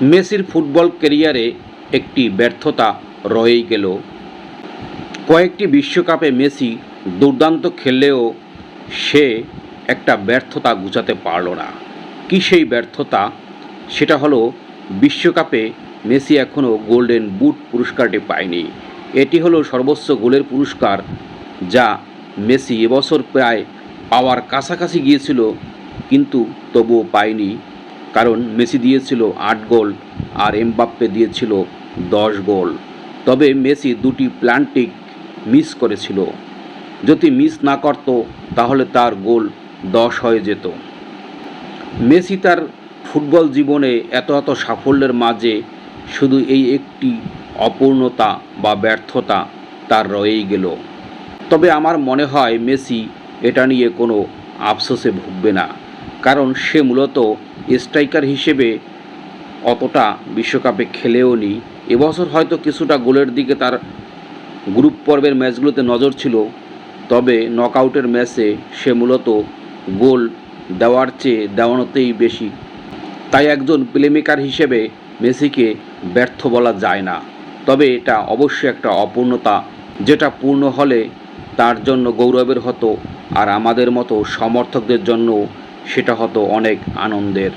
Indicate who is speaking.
Speaker 1: মেসির ফুটবল ক্যারিয়ারে একটি ব্যর্থতা রয়েই গেল। কয়েকটি বিশ্বকাপে মেসি দুর্দান্ত খেললেও সে একটা ব্যর্থতা ঘুচাতে পারল না। কী সেই ব্যর্থতা? সেটা হলো বিশ্বকাপে মেসি এখনও গোল্ডেন বুট পুরস্কারটি পায়নি। এটি হলো সর্বোচ্চ গোলের পুরস্কার, যা মেসি এবছর প্রায় পাওয়ার কাছাকাছি গিয়েছিল, কিন্তু তবুও পায়নি। কারণ মেসি দিয়েছিল ৮ গোল আর এমবাপ্পে দিয়েছিল ১০ গোল। তবে মেসি দুটি প্লান্টিক মিস করেছিল। যদি মিস না করত তাহলে তার গোল ১০ হয়ে যেত। মেসি তার ফুটবল জীবনে এত সাফল্যের মাঝে শুধু এই একটি অপূর্ণতা বা ব্যর্থতা তার রয়েই গেল। তবে আমার মনে হয় মেসি এটা নিয়ে কোনো আফসোসে ভুগবে না, কারণ সে মূলত স্ট্রাইকার হিসেবে অতটা বিশ্বকাপে খেলেও নি। এবছর হয়তো কিছুটা গোলের দিকে তার গ্রুপ পর্বের ম্যাচগুলোতে নজর ছিল, তবে নকআউটের ম্যাচে সে মূলত গোল দেওয়ার চেয়ে দেওয়ানোতেই বেশি। তাই একজন প্লেমেকার হিসেবে মেসিকে ব্যর্থ বলা যায় না। তবে এটা অবশ্যই একটা অপূর্ণতা, যেটা পূর্ণ হলে তার জন্য গৌরবের হতো, আর আমাদের মতো সমর্থকদের জন্য সেটা হতো অনেক আনন্দের।